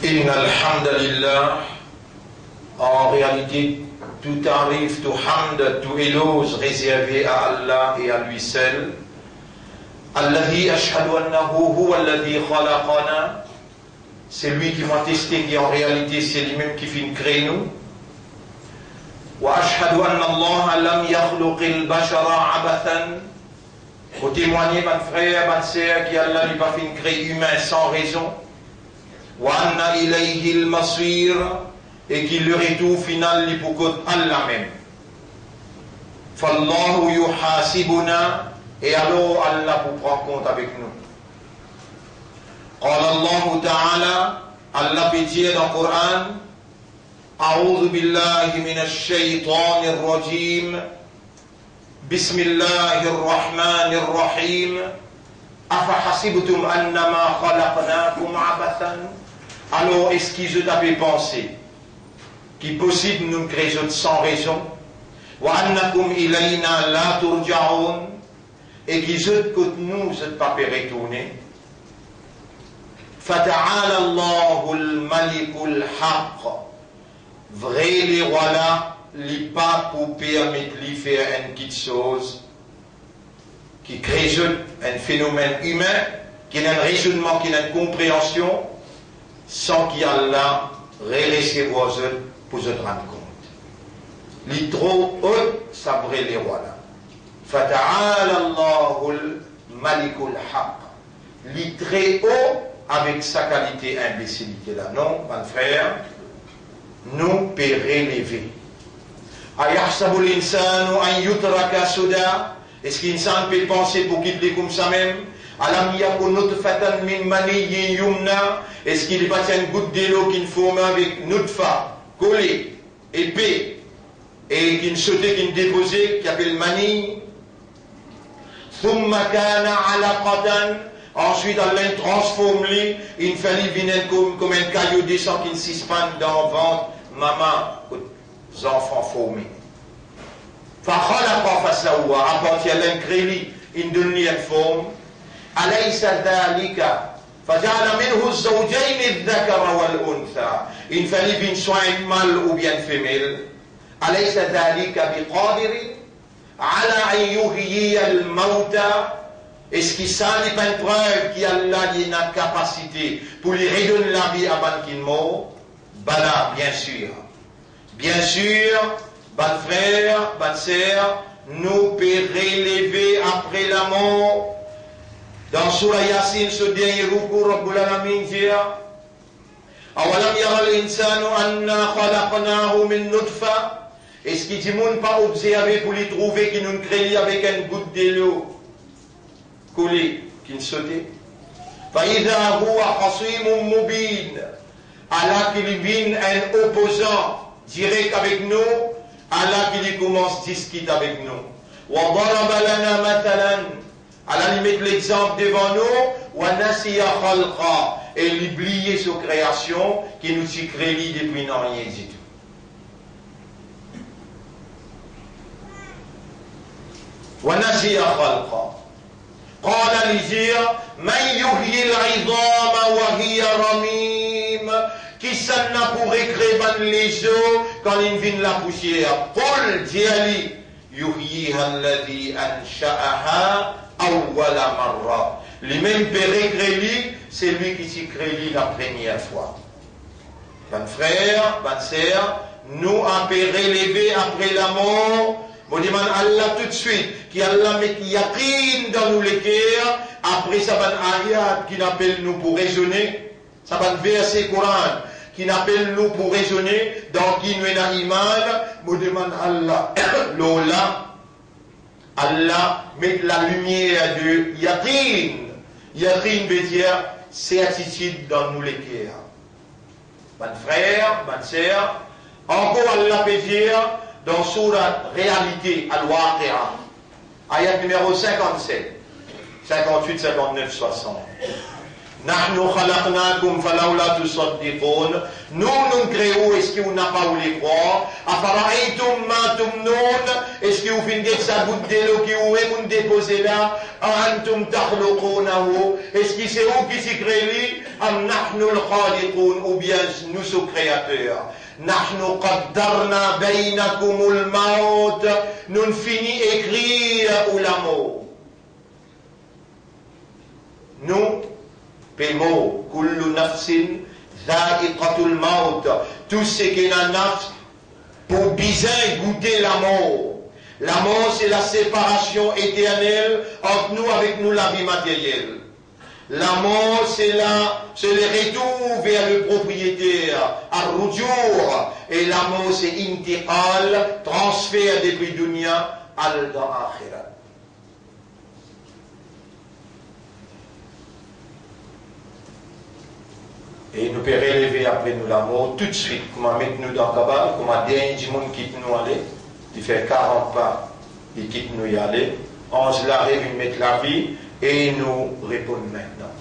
Inna alhamdulillah, en réalité, tout arrive, tout hamd, tout éloge réservé à Allah et à lui seul. Alladhi ashhadu annahu huwa alladhi khalaqana. C'est lui qui m'a testé, qui en réalité c'est lui-même qui fait créer nous. Wa ashhadu anna Allah lam yakhluqil bashara abathan. Pour témoigner, mon frère, ma sœur, qu'Allah n'a pas fait créer humain sans raison. Wa anna ilayhi al-masir, et qu'il le retour final li pour Allah même. Fallahu yuhasibuna, et alors Allah pour prendre compte avec nous. Qala Allah Ta'ala, Allah peut dire dans le Coran, A'udhu billahi minash shaytanir rajim, Bismillahir Rahmanir Rahim, Afahasibtum annama khalaqnakum abathan. Alors, est-ce qu'ils avaient pensé qu'il est possible de nous créer sans raison? Wa annakum ilayna la turja'un, et qu'ils que nous ne sommes pas retournés. Fata'ala Allahul Malikul Haqq. Vrai les rois là, les pas pour permettre de faire une petite chose qui crée un phénomène humain, qui a un raisonnement, qui a une compréhension, sans qu'il y ait là, recevoir pour se rendre compte. Les trop haut, ça vrai les rois là. Fata'ala Allahul Malikul Haqq. Les très haut, avec sa qualité imbécilité là. Non, mon frère, nous paierons l'élever. Ayahsabu l'insanu an yutraka suda. Est-ce qu'insan peut penser pour qu'il est comme ça même? Alam yakun nutfatan min maniyyin yumna. Est-ce qu'il n'est pas une goutte d'eau qui forme avec nutfa, collé, épais, et qui sautait, qui déposait, qui appelle mani? Thumma kana alaqatan. Ensuite, Allah transforme lui, il fallait venir comme un caillou descend qui suspend dans le ventre, maman, aux enfants formés. Fakhala fasawa, à partir de l'incrédit, il donne une forme. Alaysa dhalika, faja'ala minhu az-zawjayn adh-dhakara wal-untha. Il fallait venir soit un mâle ou bien une femelle. Alaysa dhalika biqadirin ala an yuhyiya al-mauta. Est-ce qu'il n'est pas une preuve qu'Allah a une capacité pour lui redonner la vie avant qu'il meure? Bala, bien sûr. Bien sûr, bon frère, bonne sœur, nous pouvons relever après la mort. Dans Surah Yasin, ce dernier recours, Rabbul Alamin dit Awalam yara al-insanu anna khalaqnahu min nutfa. Est-ce qu'il dit monde pas observé pour lui trouver qu'il nous crée avec une goutte d'eau collé, qui ne sautait. Faïda huwa khasimun mubin. Allah qui vient un opposant direct avec nous. Allah qui commence à discuter avec nous. Wa daraba lana matalan. Allah lui met l'exemple devant nous. Wa nasiya khalqa. Et il oubliait sa création qui nous s'y crée depuis non rien du tout. Wa nasiya khalqa. قال لزير من يحيي العظام وهي رميم. Qui s'en a pour écrire les os quand il vient la poussière? Paul dit يحييها الذي أنشأها أول مرة. Les mêmes pérégrés, c'est lui qui s'y crée la première fois. Mon frère, ma sœur, nous avons relevé après la mort. On demande à Allah tout de suite, qui Allah met yaqin dans nous les cœurs, après ça va un ayat qui n'appelle nous pour raisonner, ça va un verset Coran qui n'appelle nous pour raisonner, dans qui nous est un iman, on demande à Allah, l'Ola, Allah met la lumière de yaqin. Yaqin veut dire certitude dans nous les cœurs. Mon frère, ma sœur, encore Allah peut dire, dans Surat Réalité, Al-Waqi'a, ayat numéro 57, 58, 59, 60. Nahnu khalaqnakum falawla tusaddiqun. Nous créons, est-ce que vous n'avez pas voulu croire? Afara'aytum ma tumnun. Est-ce que vous finissez sa goutte de l'eau qui vous est déposée là? Antum takhluqunahu. Est-ce que c'est vous qui s'y créez? Am nahnu al-khaliqun. Ou bien nous sommes créateurs. Nahnu qaddarna baynakumul maut. Nous finissons écrire ou la mort. Nous, Pémo, kullu nafsin, dha'iqatul maut. Tout ce qui est la nafs, pour bien goûter la mort. La mort, c'est la séparation éternelle entre nous avec nous, la vie matérielle. La mort, c'est le retour vers le propriétaire, ar-rujour. Et la mort, c'est intiqal, transfert depuis dunya al-akhirat. Et nous pouvons relever après nous la mort tout de suite. Comment mettre nous dans le cabal, comment dernier monde quitte nous aller. Il fait 40 pas, il quitte nous y aller. On se l'arrive, il met la vie et nous répondons maintenant.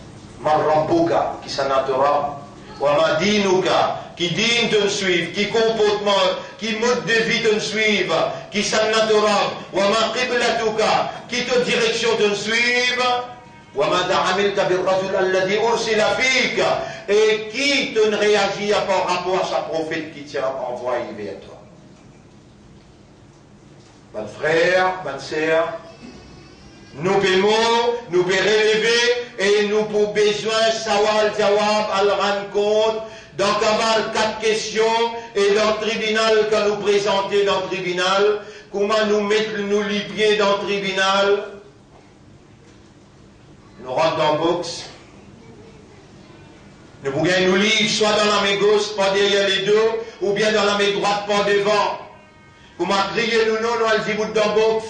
Marrambuka, qui s'en attendra. Wamadinuka, qui dit de suivre, qui comportement, qui mode de vie de suivre, qui s'en attendra. Wamaqiblatuka, qui te direction de suivre. Et qui te réagit par rapport à sa prophète qui t'a envoyé vers toi. Mon frère, ma sœur, nous pouvons nous relever et nous pouvons besoin sawal jawab al rencontre dans Kabal 4 questions et dans le tribunal quand nous présenter dans le tribunal, comment nous mettre nous les pieds dans le tribunal. Nous rentrons dans le box. Nous pouvons nous lire soit dans la main gauche, pas derrière les deux, ou bien dans la main droite, pas devant. Comment crier nous non, nous allons dans le box.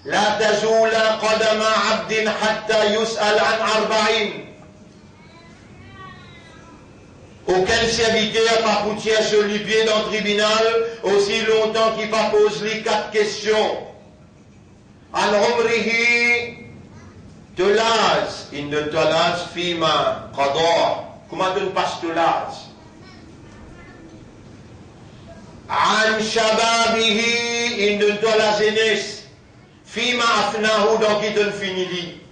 La tazoula qadama abdin hatta yus'al an arba'in. Aucun serviteur pas poutier sur les pieds dans le tribunal aussi longtemps qu'il pas pose les 4 questions. An umrihi Tolaz, in de tolaz fima qadar. Comment on passe tolaz? An shababihi, in de tolaz enes. Fima afnahu, donc il donne finili.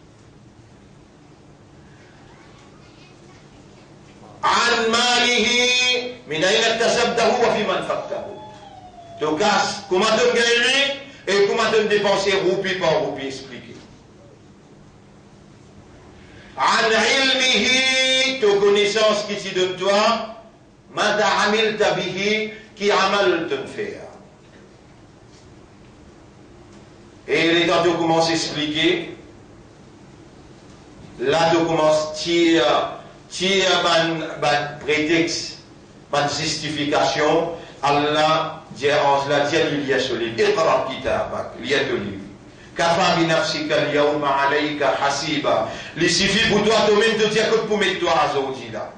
An malihi, min ayna tasabdahu wa fima anfaqtahu. Tokas, comment on gagne et comment on dépenser roupie par roupie, expliqué. An ilmihi, ta connaissance qui t'y donne toi, mada amil tabihi, qui amal te faire. Et il est temps de commencer à expliquer. Là, de commencer à tirer un prétexte, une justification. Allah dit il y a ce livre. Iqra kitabak, il y a ce livre. Kafa bi nafsika al-yawma alayka hasiba. Il suffit pour toi toi-même de dire que pour mettre toi à Zawjida.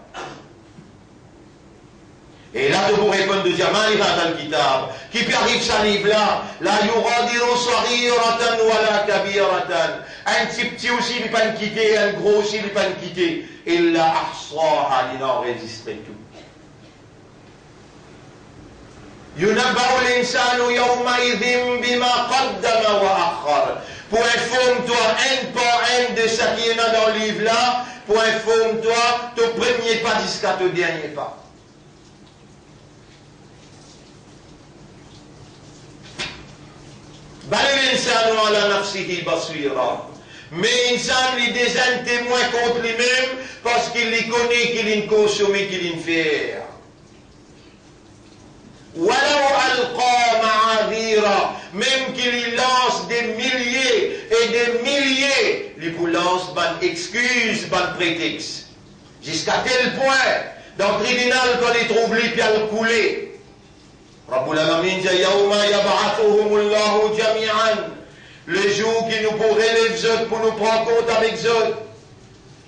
Et là, de vous répondre de dire, il va dans le kitab, qui peut arriver ce livre-là, la yuradiru saghiratan wala kabiratan. Un petit aussi, il ne peut pas le quitter, un gros aussi, il ne peut pas le quitter. Illa ahsaha, il a enregistré tout. Yunabba'u l'insanu yawma'idhim bima qaddama wa akhar. Pour informe-toi un par un de ce qui est dans le livre-là, pour informe-toi, ton premier pas jusqu'à ton dernier pas. Mais l'insan lui est un témoin contre lui-même parce qu'il les connaît, qu'il les consomme, qu'il les fait. Même qu'il lance des milliers et des milliers, il vous lance des excuses, des prétextes. Jusqu'à tel point, dans le tribunal, quand il trouve lui, puis il couler. Rabbul Alamin dit Yawma yab'athuhumullahu jami'an. Le jour qui nous pourrait les autres pour nous prendre compte avec eux.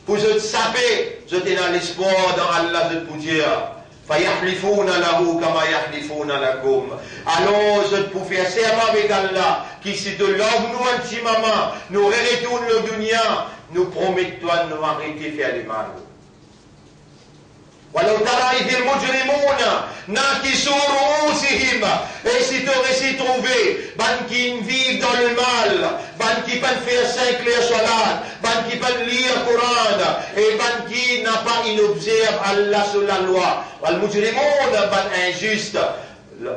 Pour eux saper, je t'ai dans l'espoir dans Allah de pour dire Fayahlifuna lahu kama yahlifuna lakum. Alors je pour faire serment avec Allah qui si de l'homme nous un petit maman, nous retourne le dunya, nous promettons de nous arrêter de faire le mal. ولو ترى إذ المجرمون ناكسوا رؤوسهم. Et si tu aurais trouvé, ban qui vivent dans le mal, ban qui peuvent faire 5 les salat, ban qui peuvent lire le Coran, et ban qui n'a pas inobserve Allah sur la loi. والمجرمون ban injuste.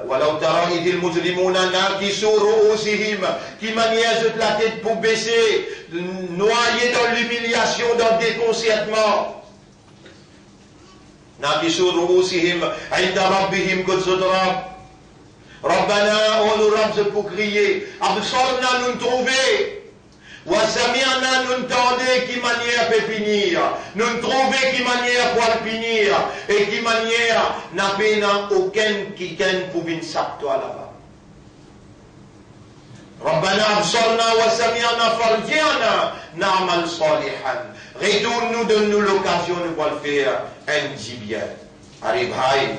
ولو ترى إذ المجرمون ناكسوا رؤوسهم, qui manièrent la tête pour baisser, noyés dans l'humiliation, dans le déconcertement. ناكسوا رؤوسهم عند ربهم قد صدرا ربنا on nous rame pour crier absorna nous trouver wasamiana nous tendez qui manière peut finir nous trouver qui manière pour finir et qui manière n'a pas aucun qui gagne pour venir s'aptoie là-bas. ربنا absorna wasamiana farjiana na'mal salihan. Retourne-nous, donne-nous l'occasion de pouvoir faire un petit bien. Allez, bye.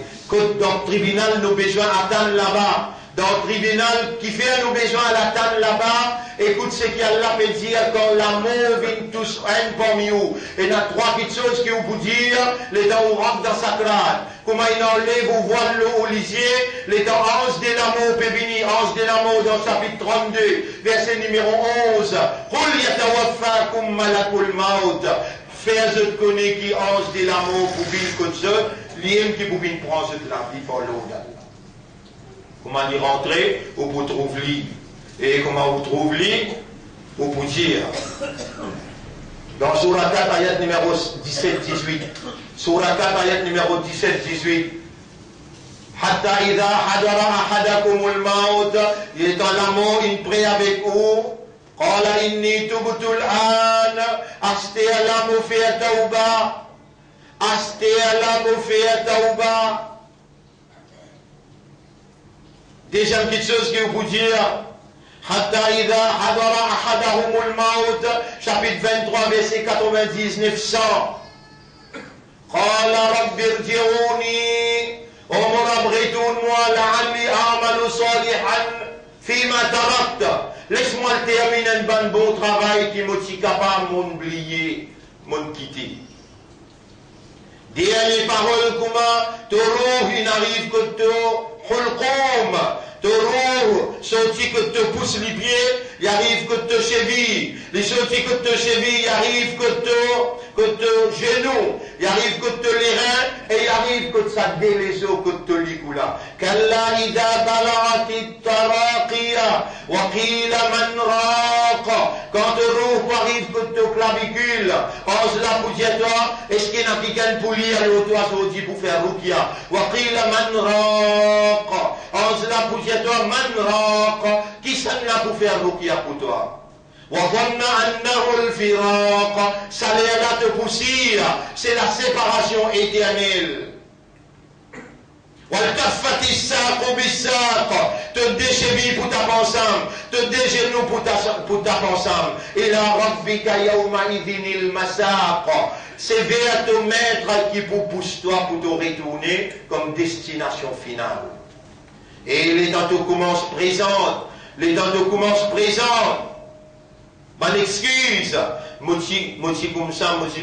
Dans le tribunal, nous besoin d'attendre là-bas. Dans le tribunal qui fait nos besoins à l'attendre là-bas, écoute ce qu'Allah peut dire quand l'amour vient tous un parmi vous. Et il y a 3 petites choses qu'il vous dire, les dents où rentre dans sa crâne. Comment il enlève ou voit l'eau au lisier, les dents 11 de l'amour peut venir, 11 de l'amour dans chapitre 32, verset numéro 11. Qul yatawaffakum malakul maut. Fais-je connais qui 11 de l'amour pour venir comme ça, l'homme qui vous vient prendre la vie pour l'eau d'Allah. Comment y rentrer, ou vous trouvez. Et comment vous trouvez, ou vous dire. Dans Surah 4, ayat numéro 17-18. Surah 4, ayat numéro 17-18. Hatta idha hadara ahadakumul maut. Il est dans la mort, il prie avec vous. Qala inni tubtul an. Asti'alamu fi'a tawba. Asti'alamu fi'a tawba. Deuxième petite chose que vous dire, Hatta idha hadara ahadahumul maut, chapitre 23, verset 99-100. Qala rabbi irji'uni, O mon Rabb, retourne-moi, la'alli a'malu salihan, fima tarakta. Laisse-moi terminer un bon travail qui m'est capable de m'oublier, m'en quitter. Dire les paroles comment, Toro, il n'arrive que Hulqum, Toro, sorti que te pousse les pieds, il arrive que te cheville. Les sortis que te cheville, il arrive que te genou, il arrive que te les reins, et il arrive que ça délaisse que te l'ikoula. Kalla ida bala'ati taraqiya, wa qila man raqa. Quand te roux arrive que te clavicule, pense la poussière, est-ce qu'il y en a quelqu'un pour lire le toit sorti pour faire rukia? Wa qila man raqa. Pense la poussière, man raqa. Qui s'en a pour faire rukia pour toi? وظن أنه الفراق, ça l'air de poussière, c'est la séparation éternelle. والتفت الساق بالساق, te décheville pour ta ensemble, te dégenou pour ta ensemble. إلى ربك يومئذ المساق, c'est vers ton maître qui pour pousse toi pour te retourner comme destination finale. Et les temps te commencent présentes, les temps te commencent présentes. Bonne excuse, moti comme ça, moti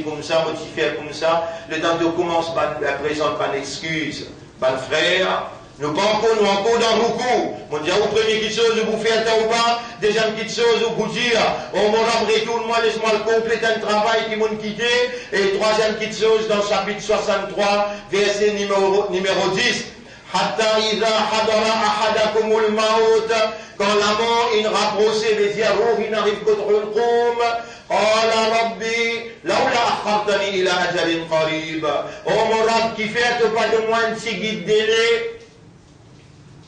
faire comme ça, le temps de commence à présenter bonne excuse. Bonne frère, nous pas encore dans beaucoup. Mon Dieu, au premier petite chose, vous faites un ou pas, deuxième petite chose, vous dire, oh mon Rabb, retourne-moi, laisse-moi le compléter un travail qui m'ont quitté, et troisième petite chose, dans le chapitre 63, verset numéro 10. Hatta idha hadara ahadakumul maut, quand la mort il rapproché veut dire il n'arrive que trop le qum. Qala rabbi laula akhartani ila ajalin qarib. Oh mon Rabb, qui fait pas de moins de 6 guides délai,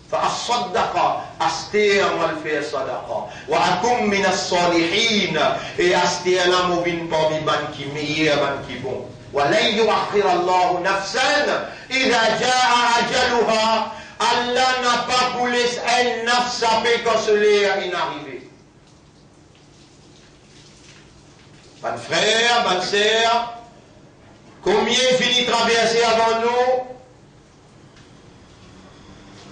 fa as-saddaqa, astir mal fait sadaqa, wa akum min as-salihin, et astir la mouvine parmi ban qui meilleur, ban qui bon. ولن يؤخر الله نفسا إذا جاء أجلها. Allah n'a pas pour laisser un nafs saper quand cela est arrivé. Bonne frère, bonne sœur, combien finit traverser avant nous?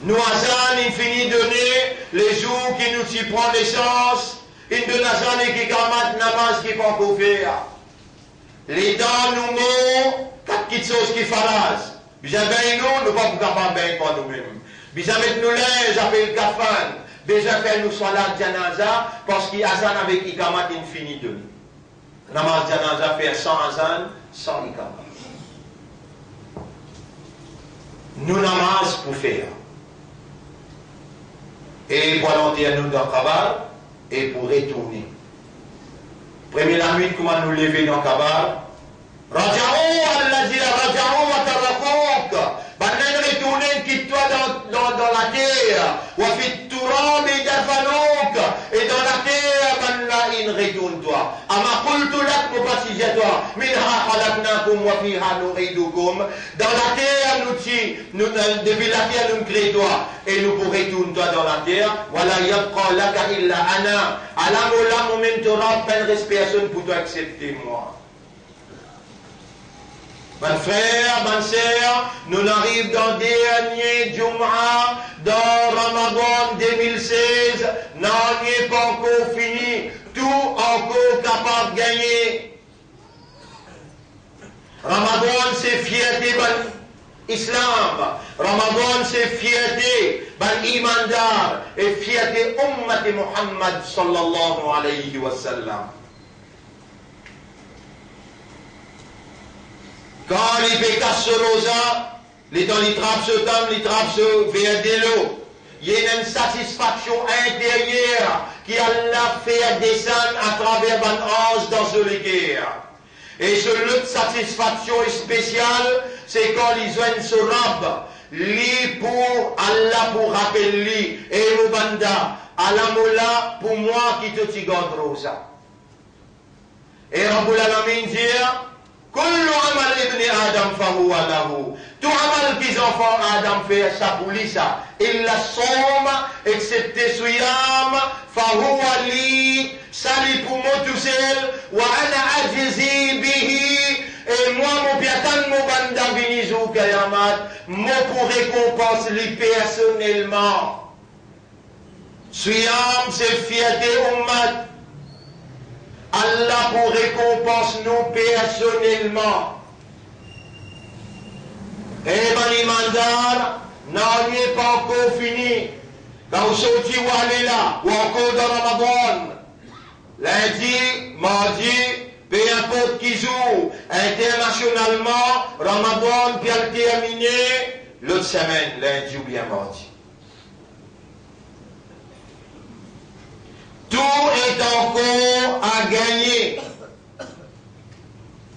Nous Hassan, il finit donner les jours qui nous y prend les chances, il donne Hassan et qui gamat namaz qui peut encore faire. Les dents nous montent, quatre petites choses qui fassent. Bien nous, nous ne sommes pas capables de pour nous-mêmes. Bien mettre nous les appelle le kafan. Bien faire nous salat janaza, parce qu'il y a azan avec ikamat infini de nous. Namaz janaza fait sans azan, sans ikamat. Nous namaz pour faire. Et pour l'enterrer nous dans le cabal, et pour retourner. Premier la nuit, comment nous lever dans le cabal? Raja'ou al-lazila raja'ou wa tarrakouk. Banen retourner, quitte-toi dans la terre. Wa fit turabi dafanouk. Et dans la terre, banna in retourne-toi. Ama qultu lak mubassijatua. Minha khalaqnakum wa fiha nu'idukum. Dans la terre, depuis la terre, nous créons toi. Et nous pourrons retourner-toi dans la terre. Wala yabqa laka illa ana. Alamoula moment turab, peine respiration pour toi accepter moi. Mes frères, mes sœurs, nous arrivons dans le dernier Jum'a, dans Ramadan 2016, non, n'est pas encore fini, tout encore capable de gagner. Ramadan, c'est fierté ban Islam. Ramadan, c'est fierté ban Imandar et fierté Ummat Muhammad sallallahu alayhi wa sallam. Quand les pécats se rosa, les temps les trappes se tombent, les trappes se vers de l'eau. Il y a une satisfaction intérieure qui Allah fait descendre à travers ban ange dans ce l'équerre. Et cette satisfaction spéciale, c'est quand les joignent se rab, li pour Allah pour rappeler, et le banda, Allah moula pour moi qui te tigande rosa. Et Rabbul Alamin dit, tout amal qu'ils enfants Adam fait ça pour lui ça. Il la somme, excepté Souyam, fahuwa li, sali pour moi tout seul, wa ana ajzi bihi, et moi mon piatan mon banda binizou kayamat, moi pour récompense lui personnellement. Souyam c'est fierté ummat. Allah pour récompense nous personnellement. Et Bani Mandar n'est pas encore fini. Quand vous sortez ou allez là, ou encore dans Ramadan, lundi, mardi, peu importe qui joue, internationalement, Ramadan, puis elle terminé, l'autre semaine, lundi ou bien mardi. Tout est encore à gagner.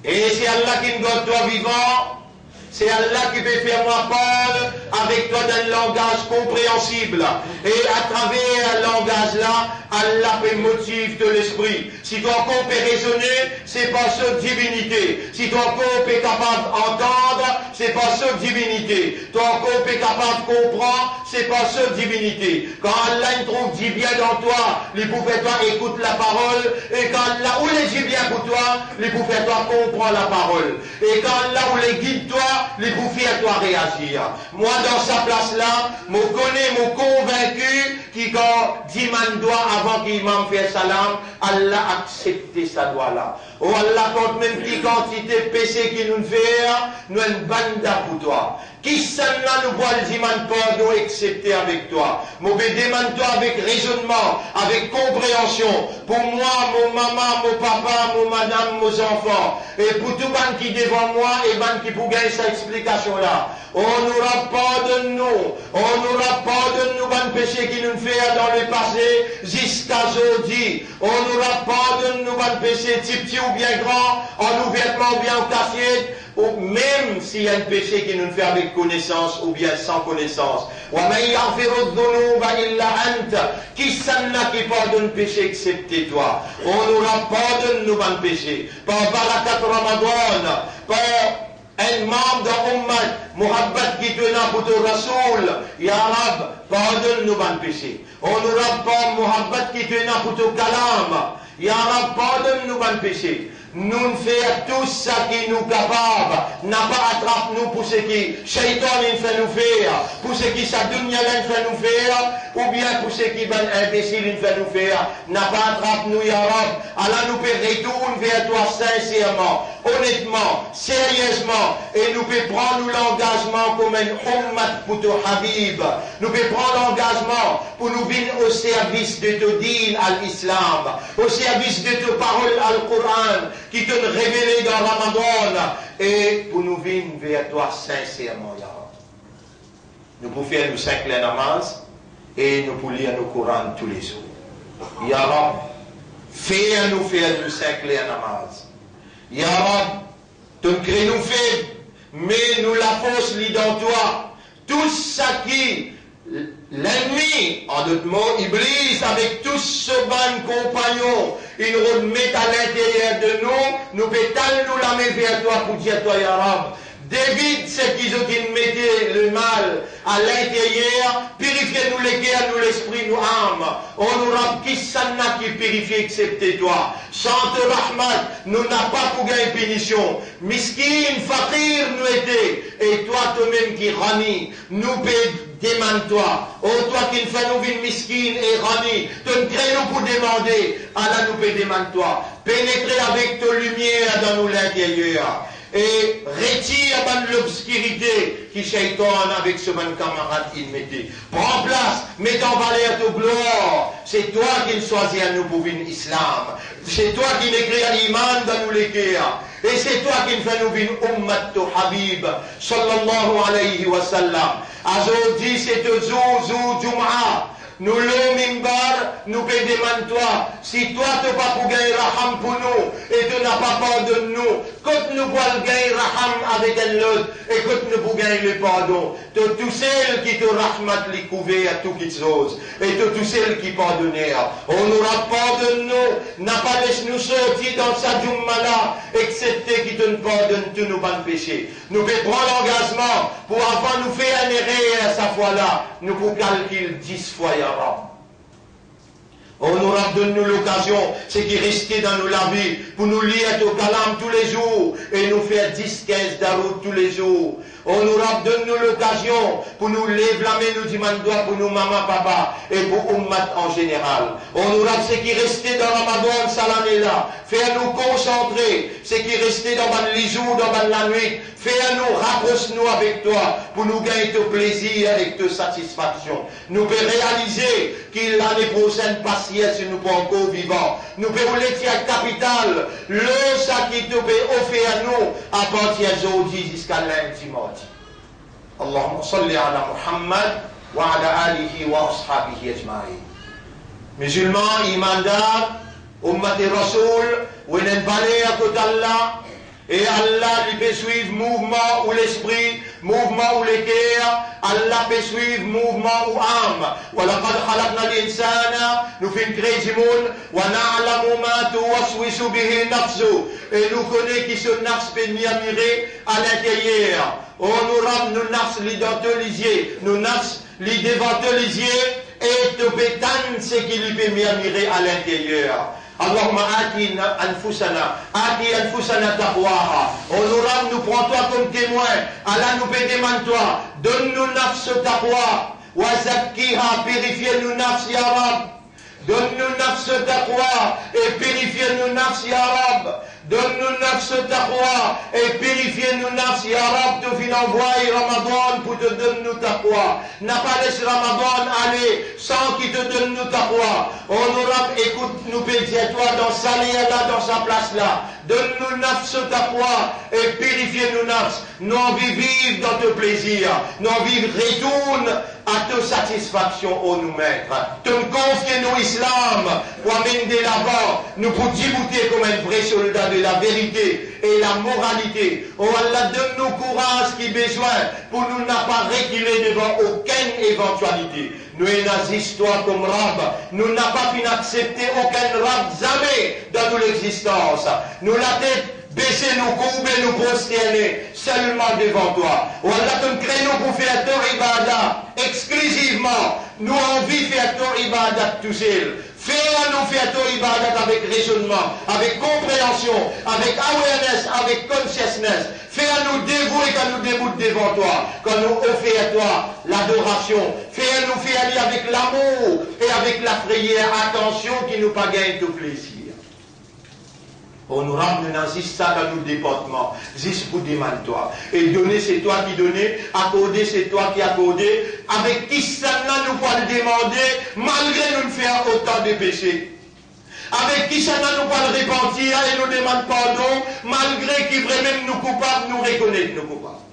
Et c'est Allah qui nous donne toi vivant. C'est Allah qui peut faire moi parole avec toi dans le langage compréhensible. Et à travers le langage-là, Allah peut motiver de l'esprit. Si toi encore peux raisonner, c'est pas ce divinité. Si toi encore peux capable d'entendre, c'est pas ce divinité. Toi encore peux capable de comprendre, c'est pas ce divinité. Quand Allah trouve dit bien dans toi, il peut faire toi écoute la parole. Et quand Allah où il dit bien pour toi, il peut faire toi comprendre la parole. Et quand Allah où il guide toi, les bouffiers toi réagir. Moi dans sa place là, je connais, je convaincu qui quand diman doit avant qu'il m'en fait salam, Allah accepte sa doigt là. Oh Allah compte même qui quantité de péché qui nous fait, nous une banda pour toi. Qui s'en là nous voit le diman pardon accepter avec toi. Moi demande toi avec raisonnement, avec compréhension. Pour moi, mon maman, mon papa, mon madame, mes enfants. Et pour tout ban qui devant moi et ban qui pour gagner cette explication là. On nous pardonne nous. On nous pardonne nous ban péché qui nous fait dans le passé jusqu'à aujourd'hui. On nous pardonne nous ban péché petit ou bien grand, en ouvertement ou bien en cachette. Ou même s'il y a un péché qui nous fait avec connaissance ou bien sans connaissance. Qui s'en qui pardonne péché excepté toi. On nous pardonne nous ban péché. Par barakat Ramadan, par un membre de Ummat, Muhabbat qui te n'a pour ton Rasoul, Ya Rab, pardonne nous ban péché. On nous pas Muhabbat qui te n'a pour ton Kalam. Ya Rab, pardonne nous ban péché. nous faisons tout ça qui nous capable, n'a pas attrape nous pour ce qui Shaitan fait nous faire, pour ce qui sa dunya fait nous faire, ou bien pour ce qui ben imbécile fait nous faire, n'a pas attrape nous ya Rab. Allah nous peut retourner vers toi sincèrement, honnêtement, sérieusement, et nous peut prendre l'engagement comme un ummat pour ton Habib. Nous peut prendre l'engagement pour nous venir au service de ton din al-Islam, au service de tes paroles al-Qur'an, qui te révélé dans Ramadan, et pour nous venir vers toi sincèrement, ya Rab. Nous pouvons faire nos 5 namaz, et nous pouvons lire nos Coran tous les jours. Ya Rab, fais-nous faire nos 5 namaz. Ya Rab, tu crées nous faibles, mais nous la force lit dans toi. Tout ça qui, l'ennemi, en d'autres mots, Iblis, avec tous ce ban compagnons, il nous met à l'intérieur de nous pétale nous la met vers toi pour dire toi, Ya Rab. David, c'est qu'ils ont mettaient le mal à l'intérieur, purifiez-nous les cœurs, nous l'esprit, nous âme. On nous rend qui s'en a qui purifie excepté toi. Sans te rahmat, nous n'a pas pour gagner pénition. Miskin, fakir, nous était. Et toi, toi-même qui rani, nous demande-toi. Oh, toi qui nous fais nous vivre miskin et rani, te crée-nous pour demander. Allah nous peut demande-toi. Pénétrer avec ta lumière dans nous l'intérieur. Et retire l'obscurité qui Shaitan avec ce bon camarade qu'il mettait. Prends place, mets en valeur ta gloire. C'est toi qui nous choisis à nous pour vivre l'islam. C'est toi qui écris l'iman dans nous les cœurs. Et c'est toi qui nous fais nous vivre ummat to Habib sallallahu alayhi wa sallam. Aujourd'hui c'est le jour Jum'a. Nous le mimbar, nous pédémane toi. Si toi tu n'as pas pour gagner raham pour nous, et tu n'as pas pardon de nous, quand nous pouvons gagner raham avec un autre, et quand nous pouvons gagner le pardon, tu tous celles qui te rahmat les couverts, tout qui chose, et tu tous celles qui pardonnèrent. On nous pardonne nous, n'a pas laissé nous sortir dans sa jummala, excepté qui te pardonne tous nos bons péchés. Nous pouvons prendre l'engagement pour avant nous faire un erreur à sa fois-là, nous pouvons calculer 10 fois. On nous donne l'occasion, ce qui restait dans nos la vie, pour nous lire au kalam tous les jours et nous faire 10-15 darout tous les jours. On nous donne l'occasion pour nous lever la main, nous demander pour nous maman, papa et pour ummat en général. On nous ce qui restait dans Ramadan, ça l'année-là, faire nous concentrer, ce qui restait dans les jours, dans la nuit, faire nous rapprocher-nous avec toi pour nous gagner ton plaisir et ta satisfaction. Nous pouvons réaliser que l'année prochaine, patience, si nous pas encore vivants. Nous pouvons laisser à capital le ça qui te peut offrir à nous à partir d'aujourd'hui jusqu'à lundi mardi. Allahumma salli ala Muhammad wa ala alihi wa ashabihi ajma'in. Musulmans, imandar, ummat et rasoul, ou une valeur que Allah. Et Allah lui peut suivre mouvement ou l'esprit, mouvement ou le cœur, Allah peut suivre mouvement ou âme. وَلَقَدْ خَلَقْنَا الْإِنسَانَ nous faisons créer du monde, وَنَعْلَمُ مَا تُوَسْوِسُ بِهِ نَفْسُهُ et nous connaissons qui ce nafs peut nous admirer à l'intérieur. On nous rend nos nafs l'identolisier, nos nafs l'identolisier et te pétane ce qui lui peut nous admirer à l'intérieur. Allahumma ati anfusana taqwaha. On nous prends-toi comme témoin. Allah nous demande toi. Donne-nous nafs taqwa. Wa zakkiha, purifie-nous nafs ya Rab. Donne-nous nafs taqwa et purifie-nous nafs ya Rab. Donne-nous nafs taqwa et purifie-nous nafs ya Rab. Tu viens envoyer Ramadan pour te donner nous taqwa. N'a pas laissé Ramadan aller sans qu'il te donne nous taqwa. On nous écoute, nous pédier toi dans sa là, dans sa place là. Donne-nous nafs taqwa et purifie-nous nafs. Nous envie vivre dans tes plaisirs. Nous envie retourne à ta satisfaction, ô nous maître. Tu me confies nous islam pour amener l'avant, nous pour débouter comme un vrai soldat de la vérité et la moralité. Oh Allah, donne-nous courage qui besoin pour nous n'a pas reculer devant aucune éventualité. Nous une histoire comme Rab, nous n'a pas pu accepter aucun Rab jamais dans notre existence. Nous la tête baisser, nous courber, nous prosterner seulement devant toi. Oh Allah, tu me crées nous pour faire ton ibadah exclusivement. Nous envie de faire ton ibadah tout seul. Fais-nous faire ton ibadat avec raisonnement, avec compréhension, avec awareness, avec consciousness. Fais-nous dévouer quand nous dévoûtons devant toi, quand nous offrons à toi l'adoration. Fais-nous faire aller avec l'amour et avec la prière, attention qui nous pas gagne tout plaisir. On nous ramène dans ça dans nos départements, juste pour demander toi. Et donner, c'est toi qui donnais, accorder, c'est toi qui accordais. Avec qui ça nous pas le demander, malgré nous faire autant de péchés. Avec qui ça nous pas le repentir et nous demande pardon, malgré qui vraiment nous coupables, nous reconnaître nous coupables.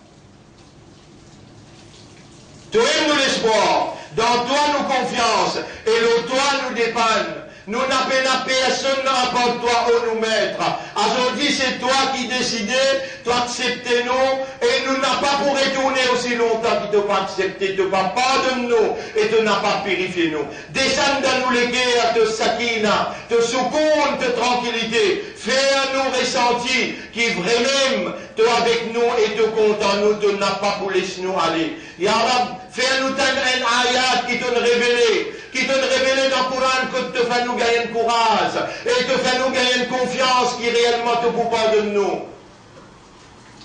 Toi nous l'espoir, dans toi nous confiance, et le toi nous dépanne. Nous n'appelons personne à part toi ou nous maître. Aujourd'hui, c'est toi qui décidais, toi accepter nous, et nous n'avons pas pour retourner aussi longtemps qu'il ne t'a pas accepté, tu pas pardonne nous, et tu n'as pas purifié nous. Descends dans nous les guerres, te sakina, te secours, te tranquillité. Fais-nous ressentir qui vraiment, tu avec nous et te content nous, tu n'as pas pour laisser nous aller. Ya Rab, fais-nous un ayat qui te révélé. Qui te révèle dans le Coran que te fait nous gagner le courage et te fait nous gagner une confiance qui réellement te coupe de nous.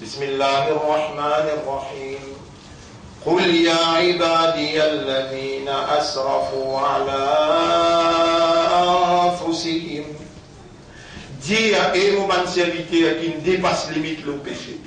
Bismillahirrahmanirrahim. قل يا عبادي الذين أسرفوا على أنفسهم. Dis à mon serviteur qui ne dépasse limite le péché.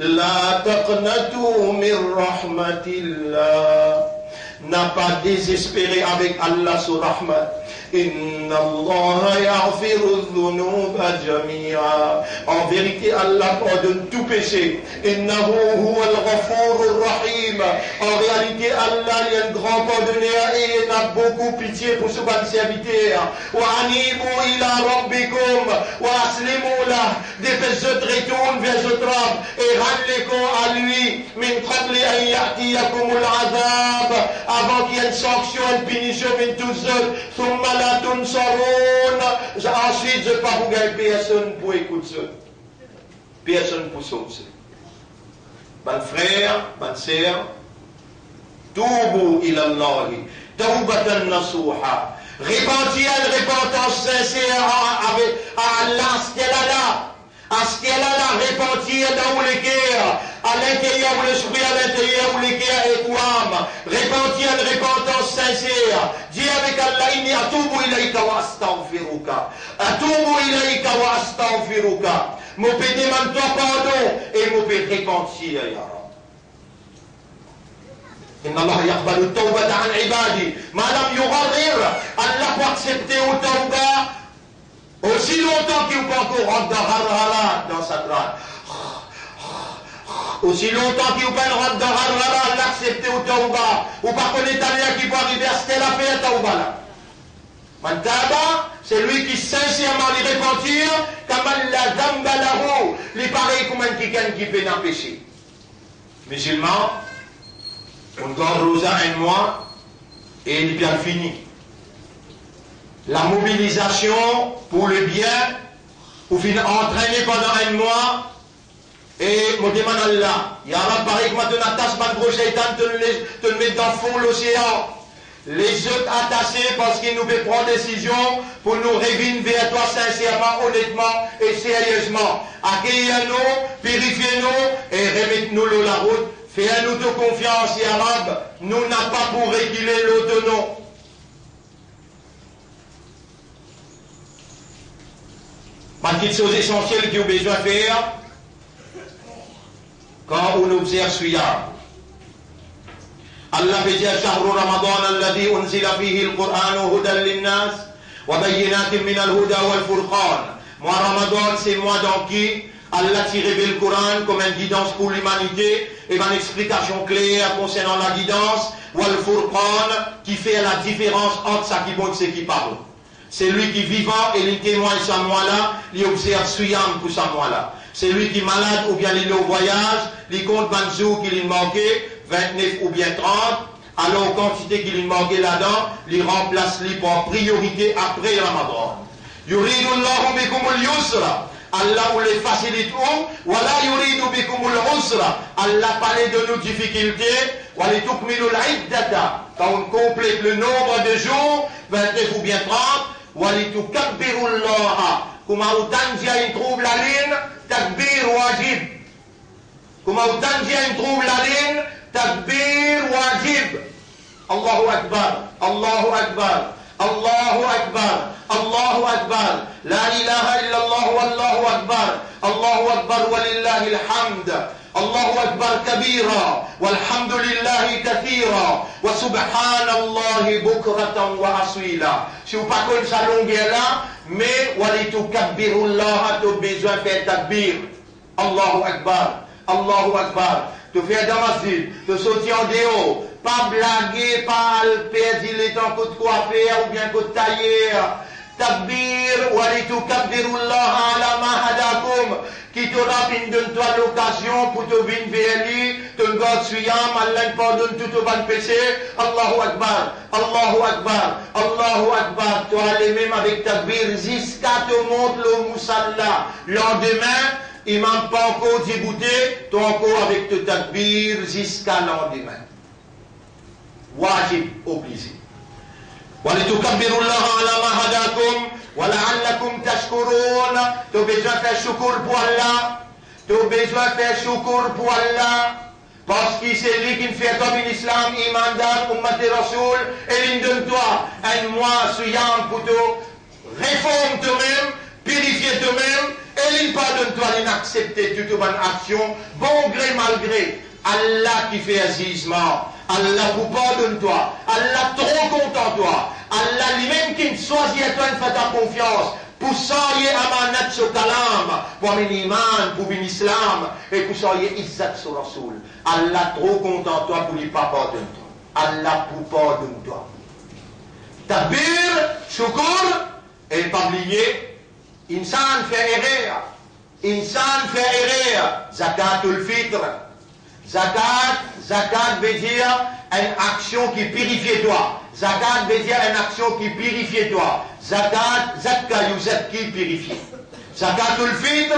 La taqnatu min rahmatillah. N'a pas désespéré avec Allah sur Rahman. Inna Allah yaghfiru dhunuba jami'a. En vérité, Allah pardonne tout péché. Innahu huwa al-ghafurur rahim. En réalité, Allah est un grand pardonneur et il a beaucoup pitié pour ce bon serviteur. Wa anibu ila rabbikum wa aslimu lah. Dépêchez de retourner vers votre Rabb et rendez-vous à lui. Min qabli an ya'tiyakum al-azab. Avant qu'il y ait une sanction, une punition, une toute seule. Ensuite, je ne vais pas vous gagner personne pour écouter ça. Personne pour sauter. Mon frère, ma sœur, Toubu ilallahi, Taubatan nasuha. Repentir une repentance sincère à Allah, ce qu'elle a là. À ce qu'elle a là, repentir dans les guerres, à l'intérieur où l'esprit, à l'intérieur où les guerres est âme. Repentir une repentance sincère. Dis avec Allah, inni atubu ilayka wa astaghfiruka. Atubu ilayka wa astaghfiruka. Mon père demande toi pardon et mon père repentir, ya Rab. Inna Allah yaqbalu tawbata an ibadi. Madame yugharrir, Allah peut accepter au tawbah. Aussi longtemps qu'il peut encore rentrer dans sa trace. Aussi longtemps qu'il peut rentrer dans l'accepter au tauba. Ou par contre l'italien qui peut arriver à ce qu'elle a fait à tauba là. Mantaba, c'est lui qui sincèrement les repentir, comme la zamba lahu, les pareils comme un quelqu'un qui peut n'empêcher. Musulman, on garde rosa un mois et il est bien fini. La mobilisation pour le bien, pour finir entraîner pendant un mois, et me demande Allah, ya Rab, pareil que maintenant, tasse pas de gros shaitan, te le mettre dans le fond de l'océan. Les autres attachés parce qu'ils nous fait prendre décision pour nous revenir vers toi sincèrement, honnêtement et sérieusement. Accueillez-nous, purifiez-nous et remettez-nous la route. Fais-nous de confiance, ya Rab. Nous n'avons pas pour réguler l'autre nom. Ma petite chose essentielle qu'il a besoin de faire quand on observe celui-là. Allah fait dire شهر رمضان الذي أنزل فيه القرآن هدى للناس وبينات من الهدى والفرقان. Moi Ramadan c'est le mois dans qui Allah tire le Coran comme une guidance pour l'humanité et une explication claire concernant la guidance wal Furqan qui fait la différence entre ça qui bon et ce qui parle. C'est lui qui est vivant et il témoigne ce mois-là, il observe Suyam pour ce mois-là. C'est lui qui est malade ou bien il est au voyage, il compte 20 jours qu'il est manqué, 29 ou bien 30, alors quantité qu'il est manqué là-dedans, il remplace lui en priorité après Ramadan. Yuridu Allahu bikumul yusra. Allah ou les facilite ou, wala yuridu bikumul usra. Allah parlait de nos difficultés, walitukmilu l'iddata. quand on complète le nombre de jours, 29 ou bien 30, walitukabbirullaha. Kuma utanjia il trouve la ligne, takbir wajib. Kuma utanjia il trouve la ligne, takbir wajib. Allahu Akbar, Allahu Akbar, Allahu Akbar, Allahu Akbar. La ilaha illallah wallahu Akbar. Allahu Akbar walillahi alhamd. Allahu Akbar kabira, walhamdulillahi kathira, wa subhanallahi bukratan wa aswila. Si vous pas comme ça longueur là, mais walitukabbirullaha, tu as besoin de faire takbir. Allahu Akbar, Allahu Akbar. Tu fais dans la masjid, tu sortir en dehors, pas blaguer, pas perdre le temps que de coiffer ou bien que de tailler. Takbir, walitukabbirullaha ala ma hadakum. Qui te rapine, donne-toi l'occasion pour te venir vers lui, te garde suyam, Allah pardonne tout au bon péché. Allahu Akbar, Allahu Akbar, Allahu Akbar. Tu as les mêmes avec takbir jusqu'à te montre le musalla. Lendemain, il m'a pas encore dégoûté, tu encore avec te takbir jusqu'à lendemain. Wajib, obligé. وَلِتُكَبِّرُوا اللَّهَ عَلَى مَا هَدَاكُمْ وَلَعَلَّكُمْ تَشْكُرُونَ. Tu as besoin de faire shukr pour Allah. Tu as besoin de faire shukr pour Allah. Parce que c'est lui qui me fait comme l'islam, imandan, ummat et rasoul. Et il donne-toi un mois suyam pour te réformer toi-même, purifier toi-même. Et il pardonne-toi, il accepte toute bonne action, bon gré, mal gré. Allah qui fait un jugement. Allah vous pardonne-toi. Allah trop content toi. Allah lui-même qui choisit à toi une fois ta confiance. Pour soyez amanat sur kalam. Pour un iman, pour un islam. Et pour soyez izzat sur rasoul. Allah trop content toi pour lui pas pardonne-toi. Allah pour pardonne-toi. Tabir, shukr. Et pas oublier. Insan fait erreur. Insan fait erreur. Zakatul fitr. Zakat veut dire une action qui purifie toi. Zakat veut dire une action qui purifie toi. Zakat qui purifie. Zakatul fitr,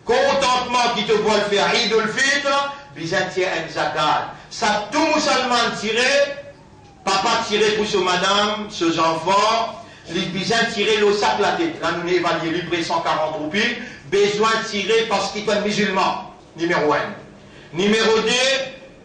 contentement qui te doit le faire. Idul fitr, besoin tirer un zakat. Ça tout musulman tirer, papa tirer pour ce madame, ses enfants, les besoin tirer le sac la tête. Là nous évaluons lui près 140 roupies, besoin tirer parce qu'il est musulman. Numéro 1. Numéro 2,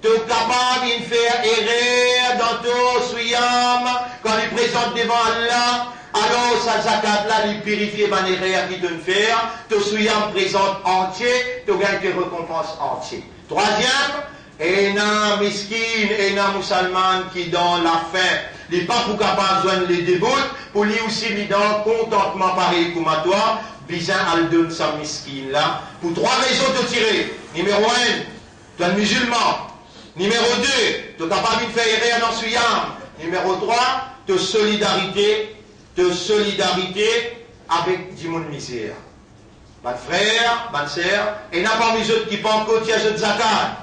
tu es capable de faire erreur dans ton souyam, quand il présente devant Allah, alors sa zakat là, il purifie les erreurs qu'il donne faire, ton souyam présente entier, tu gagnes tes récompenses entières. Troisième, un miskin, un musulman qui dans la faim, il n'est pas pour capable de joindre les débuts, pour lui aussi, il dans contentement pareil comme à toi, bizarre, elle donne sa miskin là, pour trois raisons de tirer. Numéro 1, tu es un musulman. Numéro 2, tu es capable de faire erreur dans ce yam. Numéro 3, tu es solidarité avec du monde misère. Mon frère, ma soeur, et n'a pas mis autres qui pensent que tu as de zakat.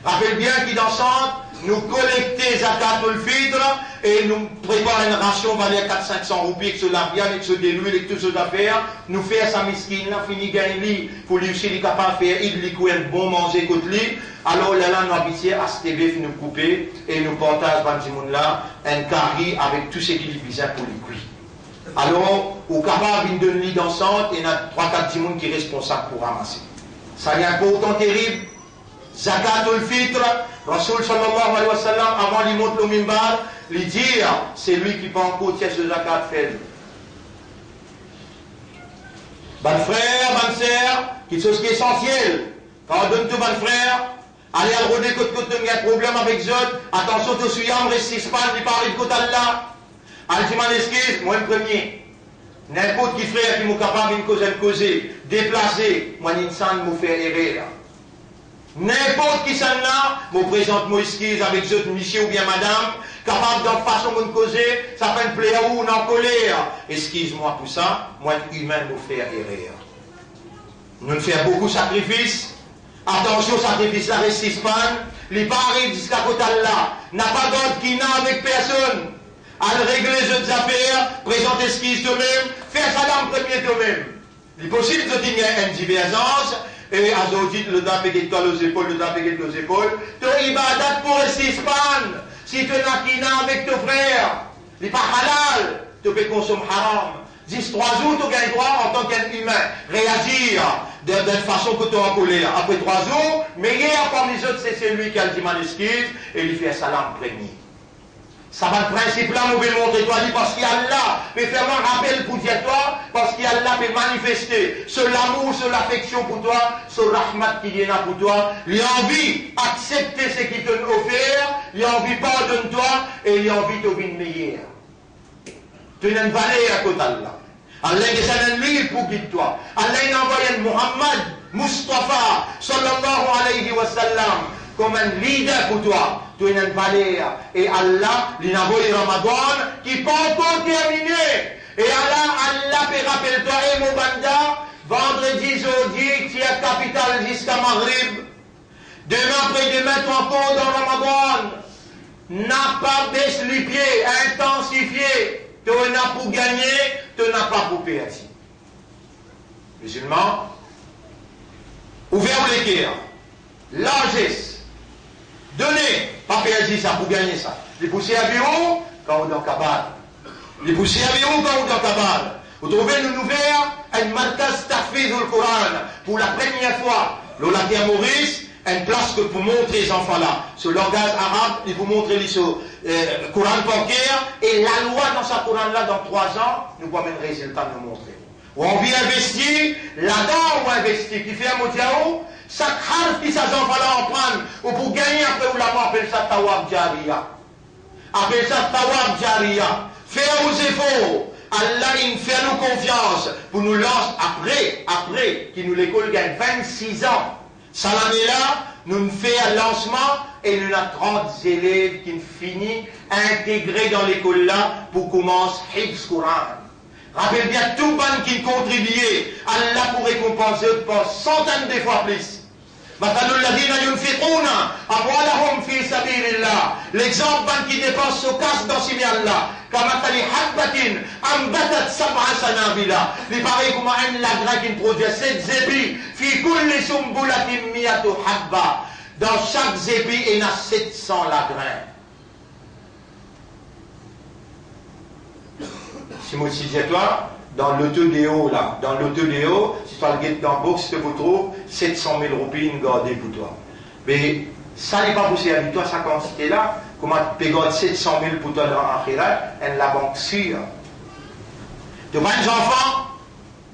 Rappelle bien qu'il dans centre, nous collecter zakat au fidre et nous préparer une ration valeur 400-500 roupies avec ce labial, avec ce déluge, avec toutes ces affaires, nous faire sa miskine, là, fini gagner, pour lui aussi, il est capable de faire, il un bon manger côté lui, alors là, nous habituons à ce TB, nous couper et nous partageons dans ce monde-là un carré avec tout ce qui est bizarre pour lui cuire. Alors, au capable de donner dans le centre, il y a 3-4 personnes qui sont responsables pour ramasser. Ça est important, terrible. Zakatul fitr, Rasul sallallahu alayhi wa sallam, avant de monter le mimbar, il dit, c'est lui qui prend en compte ce zakat fait. Bon frère, bonne sœur, quelque chose qui est essentiel. Quand on donne tout bon frère, allez à le rôder quand il y a un problème avec eux, attention, tu suis en reste pas, il parle de côté Allah. Allez, tu m'en excuses, moi le premier. N'importe qui frère qui m'est capable de causer, déplacer, moi l'insan me fait erreur. N'importe qui s'en là, me présente mon excuse avec eux, monsieur ou bien madame, capable de façon de causer, ça fait un plaisir ou en colère. Excuse-moi pour ça, moi humain me fait erreur. Nous faisons beaucoup de sacrifices. Attention, sacrifice là reste pas, les paris jusqu'à côté là, n'a pas d'autre qui n'a avec personne. À régler les autres affaires, présenter excuse toi-même, faire ça dans le premier toi-même. Il est possible de tenir une divergence, et à Zodit, le dame est toi aux épaules, le dame est aux épaules. Tu ibadat pour rester hispan. Si tu n'as qu'une avec ton frère, il n'est pas halal, tu peux consommer haram. 10, 3 jours, tu as le droit en tant qu'être humain, réagir de façon que tu as en colère. Après 3 jours, meilleur comme les autres, c'est celui qui a dit mal excuse et il fait un salam premier. Ça va le principe là, nous devons montrer toi, parce qu'Allah peut faire un rappel pour dire toi, parce qu'Allah peut manifester ce l'amour, ce l'affection pour toi, ce rahmat qui vient pour toi. Il a envie d'accepter ce qu'il t'a offert, il a envie de pardonner toi et il a envie de devenir meilleur. Tu n'as une valeur à côté d'Allah. Allah est un lui pour guider toi. Allah a envoyé Muhammad Mustafa sallallahu alayhi wa sallam comme un leader pour toi. Tu es une valeur. Et Allah, il a envoyé Ramadan qui n'est pas encore terminé. Et Allah peut rappeler toi et mon banda, vendredi, jeudi, qui est capitale jusqu'à Maghrib. Demain, après-demain, tu es encore dans Ramadan. N'a pas baissé les pieds, intensifié. Tu n'as pour gagner, tu n'as pas pour perdre. Musulmans, ouvrez les cœurs, largesse, donnez, pas perdre ça pour gagner ça. Les poussez à bureau quand on est en cabane. Les poussez à bureau quand on est en cabane. Vous trouvez nous ouvert un markaz tahfiz au Coran pour la première fois. Lola qui a Maurice, une place que pour montrer les enfants là. Ce langage arabe, il faut montrer le Coran bancaire et la loi dans ce Coran là dans 3 ans, nous voit même le résultat nous montrer. Ou on vient investir, là-dedans on investit, qui fait un motiao, chaque harf qui ces enfants là en prennent, ou pour gagner après ou la mort, appelle ça tawab jariya. Appelle ça tawab jariya. Faire aux efforts. Allah il fait nous confiance pour nous lancer après, qui nous l'école gagne 26 ans. Ça l'année là, nous fait un lancement et nous avons 30 élèves qui finissent intégrés dans l'école là pour commencer Hifz Quran. Rappelez bien tout le monde qui contribuait, Allah pour récompenser pour centaines de fois plus. L'exemple qui dépense se casse dans ce Allah. Il paraît comme un lagrin qui produit 7 zébis. Dans chaque zébi, il y a 700 lagrins. Si moi si dis toi, dans l'autodéo là, si tu as le guide dans box que vous trouvez, 700 000 roupies une gardée pour toi. Mais ça n'est pas possible avec toi, sa quantité là, comment tu peux garder 700 000 pour toi dans l'akhirat, et la banque sûre. Tu vois les enfants,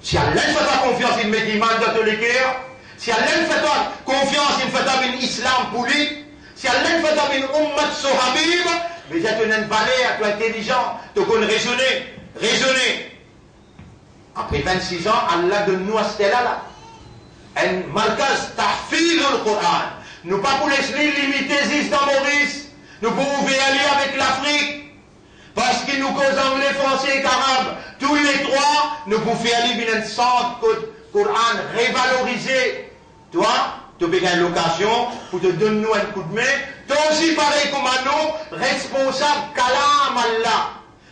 si Allah fait ta confiance, il met l'imam dans tous les cœurs, si Allah fait ta confiance, il fait ta une islam pour lui, si Allah fait ta une ummat sohabib, mais tu as une valeur, tu es intelligent, tu connais raisonner. Après 26 ans, Allah donne-nous à ce là. Un markaz tahfiz au Coran. Nous pas pour laisser limiter juste dans Maurice. Nous pouvons aller avec l'Afrique. Parce qu'il nous cause anglais, français et arabe. Tous les 3, nous pouvons aller dans un centre Coran révalorisé. Toi, tu peux gagner l'occasion pour te donner un coup de main. Toi aussi, pareil comme nous, responsable, kalam Allah.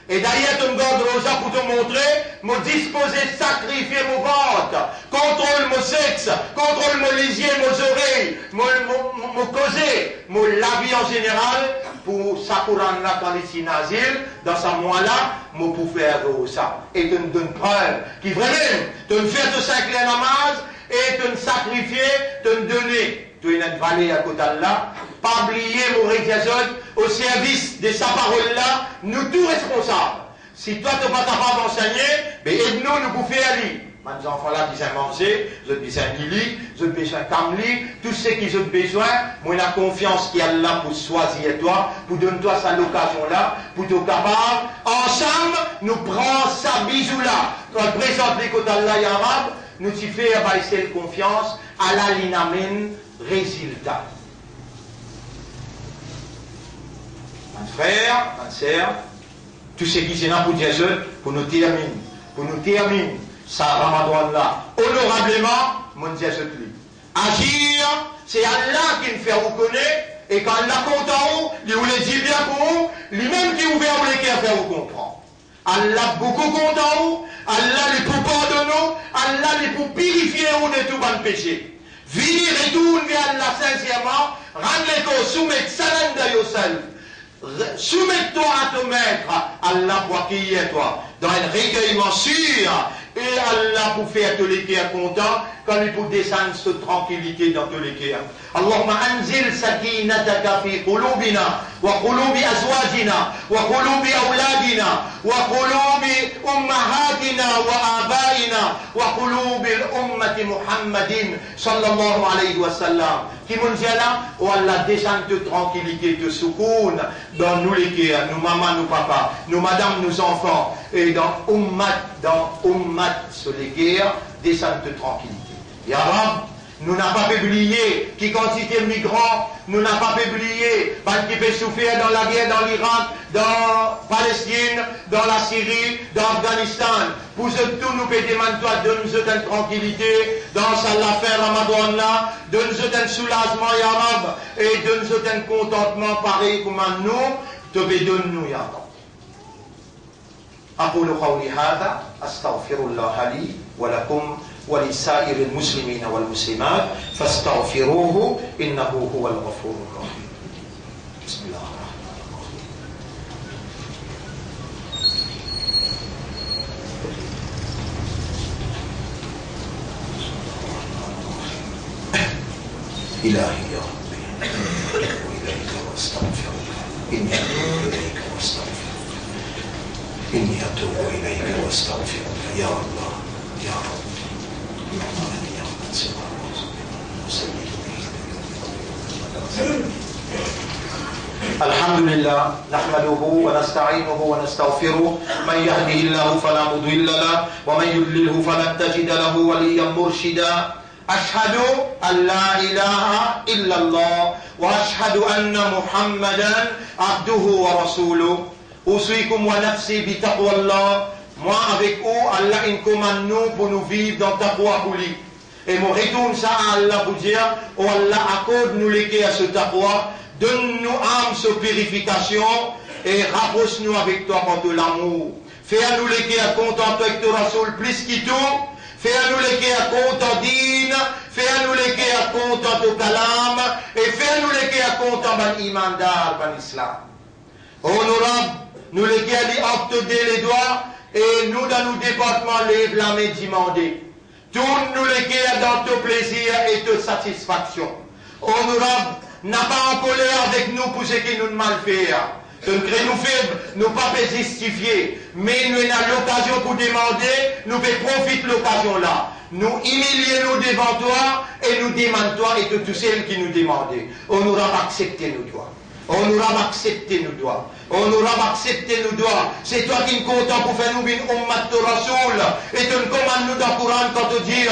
Et d'ailleurs, tu me gardes rosa pour te montrer, me disposer de sacrifier mon ventre, contrôle mon sexe, contrôle mon lisier, mes oreilles, mon causer, mon lavis en général, pour sa couronne là quand il est asile, dans sa mois là, me pour faire ça. Et tu me donnes preuve, qui vraiment, tu me fais te sacrer la namaz, et tu me sacrifier, tu me donner. Tu es une vallée à côté de là, pas oublier mon rédiation au service de sa parole là, nous tous responsables. Si toi tu n'es pas capable d'enseigner, ben aide-nous, nous pouvons faire aller. Les enfants là qui sont manger, ils ont besoin de lit, ils ont besoin de camli, tout ce qu'ils ont besoin, moi j'ai confiance qu'il y a là pour choisir toi, pour donner toi cette occasion là, pour te capable, ensemble, nous prenons sa bisou là, quand on présente les côtés d'Allah et arabe, nous t'y faisons baisser confiance, à la linamine, résultat. Mon frère, ma sœur, tout ce qui est là pour Jésus, pour nous terminer, ça Ramadan là, honorablement, mon Jésus lui. Agir, c'est Allah qui nous fait reconnaître, et quand Allah compte en haut, il vous le dit bien pour vous, lui-même qui ouvert les cœurs faire vous comprendre. Allah beaucoup compte en haut, Allah les pour pardonner, Allah les pour purifier ou de tout bon péché. Venir retourner vers Allah sincèrement, rendre les causes, soumettre salam de yourself. Soumets-toi à ton maître, Allah pour qui est toi, dans un recueillement sûr, et Allah pour faire tous les cœurs contents, quand il pour descendre cette tranquillité dans tous les cœurs. Allahumma anzil sakinataka fi qulubina, wa qulubi azwajina, wa qulubi awladina, wa qulubi ummahatina, wa abaina, wa qulubi ummati Muhammadin, sallallahu alayhi wa sallam. Qui m'ont dit là, oh Allah, descend de tranquillité, de soukoun, dans nous les cœurs, nous maman, nous papa, nous madame, nous enfants, et dans ummat, sur les cœurs, descend de tranquillité. Ya Rab, nous n'avons pas oublié qui quantité de migrants, nous n'avons pas oublié qui peut souffrir dans la guerre dans l'Irak, dans Palestine, dans la Syrie, dans l'Afghanistan. Pour ce tout, nous pouvons demander toi, donne-nous une tranquillité dans cette affaire Ramadan là, donne-nous un soulagement, Ya Rab, et donne-nous un contentement pareil comme nous, te donne-nous, Ya Rab. أقول قولي هذا أستغفر الله لي ولكم ولسائر المسلمين والمسلمات فاستغفروه إنه هو الغفور الرحيم. بسم الله الرحمن الرحيم. إلهي يا ربي وإليك واستغفرك إني أتوب إليك واستغفرك إني أتوب إليك واستغفرك يا الله يا رب يا من سواه الحمد لله نحمده ونستعينه ونستغفره من يهده الله فلا مضل له ومن يضلله فلن تجد له وليا مرشدا أشهد أن لا إله إلا الله وأشهد أن محمدا عبده ورسوله أوصيكم ونفسي بتقوى الله. Moi avec vous, Allah il commande nous pour nous vivre dans taqwa pour lui. Et mon retourne ça à Allah pour dire, oh Allah accorde-nous les cœurs à ce taqwa, donne-nous âme sur purification et rapproche-nous avec toi par de l'amour. Fais-nous les cœurs contents avec ton Rasoul plus qu'il tout. Fais-nous les cœurs contents d'Ine, fais-nous les cœurs contents au Kalam et fais-nous les cœurs contents ban imandar, ban Islam. Honorable, nous les cœurs octoder les doigts et nous dans nos départements les blâmer demander. Tourne-nous les cœurs dans ton plaisir et ton satisfaction. Honorable, n'a pas en colère avec nous pour ce qui nous mal fait. Donc, nous faibles, nous pas justifier, mais nous avons l'occasion pour demander, nous pouvons profiter de l'occasion là. Nous humilier nous devant toi et nous demandons toi et de tous ceux qui nous demandent. On nous a accepté nos doigts. On nous a accepté nos doigts. On nous a accepté nos doigts. C'est toi qui nous content pour faire nous une ummat de Rasoul. Et tu nous commandes nous dans le Coran quand tu dis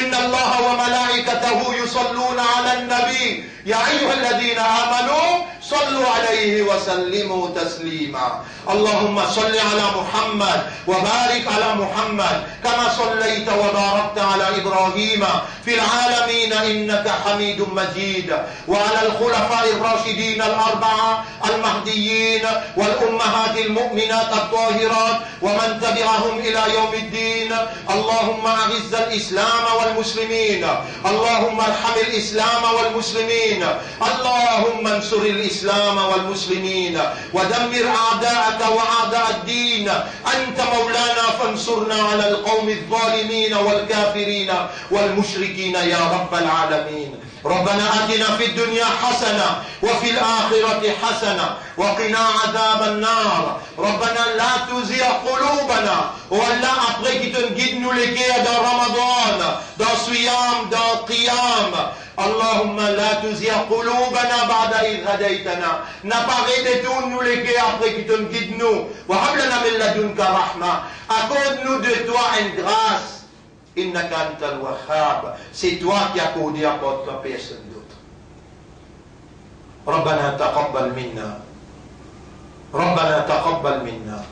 Inna Allah wa malaikatahu yusalluna ala al-nabi. Ya ayyuhalladhina amanu sallu alayhi wa sallimu taslima. Allahumma salli ala Muhammad wa barik ala Muhammad kama sallaita wa barakta ala Ibrahim fil alamin innaka hamidun majid wa ala al-khulafa'i ar-rashidin al-arba'a al-mahdiyyin والأمهات المؤمنات الطاهرات ومن تبعهم إلى يوم الدين. اللهم أعز الإسلام والمسلمين. اللهم ارحم الإسلام والمسلمين. اللهم انصر الإسلام والمسلمين ودمر أعداءك وأعداء الدين. أنت مولانا فانصرنا على القوم الظالمين والكافرين والمشركين يا رب العالمين. ربنا آتنا في الدنيا حسنة وفي الآخرة حسنة وقنا عذاب النار. ربنا لا تزغ قلوبنا. ولا après qui te guide nous les cœurs dans Ramadan, dans Siyam, dans Qiyam. اللهم لا تزغ قلوبنا بعد إذ هديتنا. N'apparaît détourne nous les cœurs après qui te guide nous. وهب لنا من لدنك رحمة. Accorde-nous de toi une grâce. Innaka antal wahhab. C'est toi qui as accordé à toi, personne d'autre. Rabbana taqabbal minna. Rabbana taqabbal minna.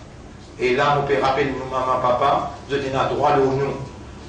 Et là, nous pouvons rappeler nous, maman, papa, je dis à droit le nom.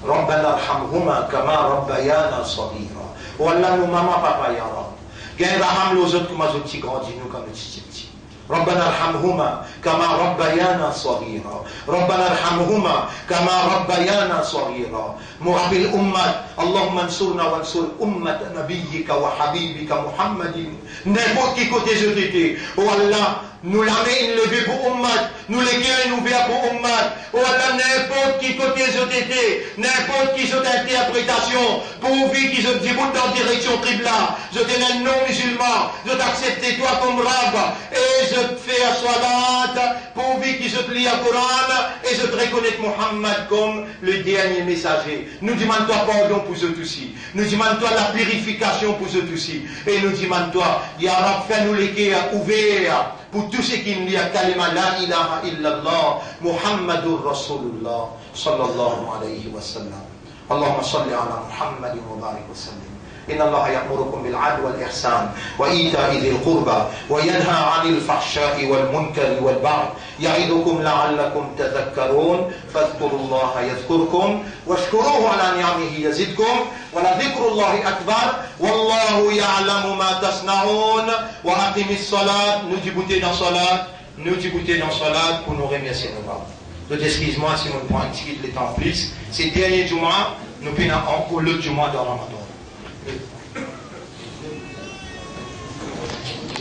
Rabbana arhamhuma kama rabbayana saghira. Wallah, nous, maman, papa, ya Rab. Gagne raham les autres comme les autres qui grandissent, nous, comme les petits. ربنا ارحمهما كما ربيانا صغيرا. ربنا ارحمهما كما ربيانا صغيرا. مرحب الأمة. اللهم انصرنا وانصر أمة نبيك وحبيبك محمد. N'importe qui côté je t'étais. Oh Allah, nous la main levée pour Ummat, nous les cœurs ouverts pour Ummat, ou à n'importe qui côté ils été, n'importe qui sont interprétation, pourvu qu'ils ont dit dans la direction Qibla, je t'ai un non-musulman, je t'accepte toi comme rab, et je te fais à salat, pourvu qu'ils ont lu le Coran, et je te reconnais Muhammad comme le dernier messager. Nous demandons toi pardon pour eux aussi, nous demandons toi la purification pour eux aussi, et nous demandons toi, Ya Rab, fais-nous les cœurs ouverts, pour tous ceux qui disent kalima la ilaha illallah Muhammadur Rasulullah sallallahu alayhi wa sallam. Allahumma salli ala Muhammad wa barik wa sallim. إن الله يأمركم بالعدل والإحسان وإيتاء ذي القربى وينهى عن الفحشاء والمنكر والبغي يعظكم لعلكم تذكرون فاذكروا الله يذكركم واشكروه على نعمه يزدكم ولذكر الله أكبر والله يعلم ما تصنعون وأقم الصلاة نجبتي dans صلاة نجبتي dans صلاة pour nous remercier nos parents. Excuse-moi si mon point le temps plus. C'est dernier Juma, nous prenons encore l'autre Juma dans Ramadan.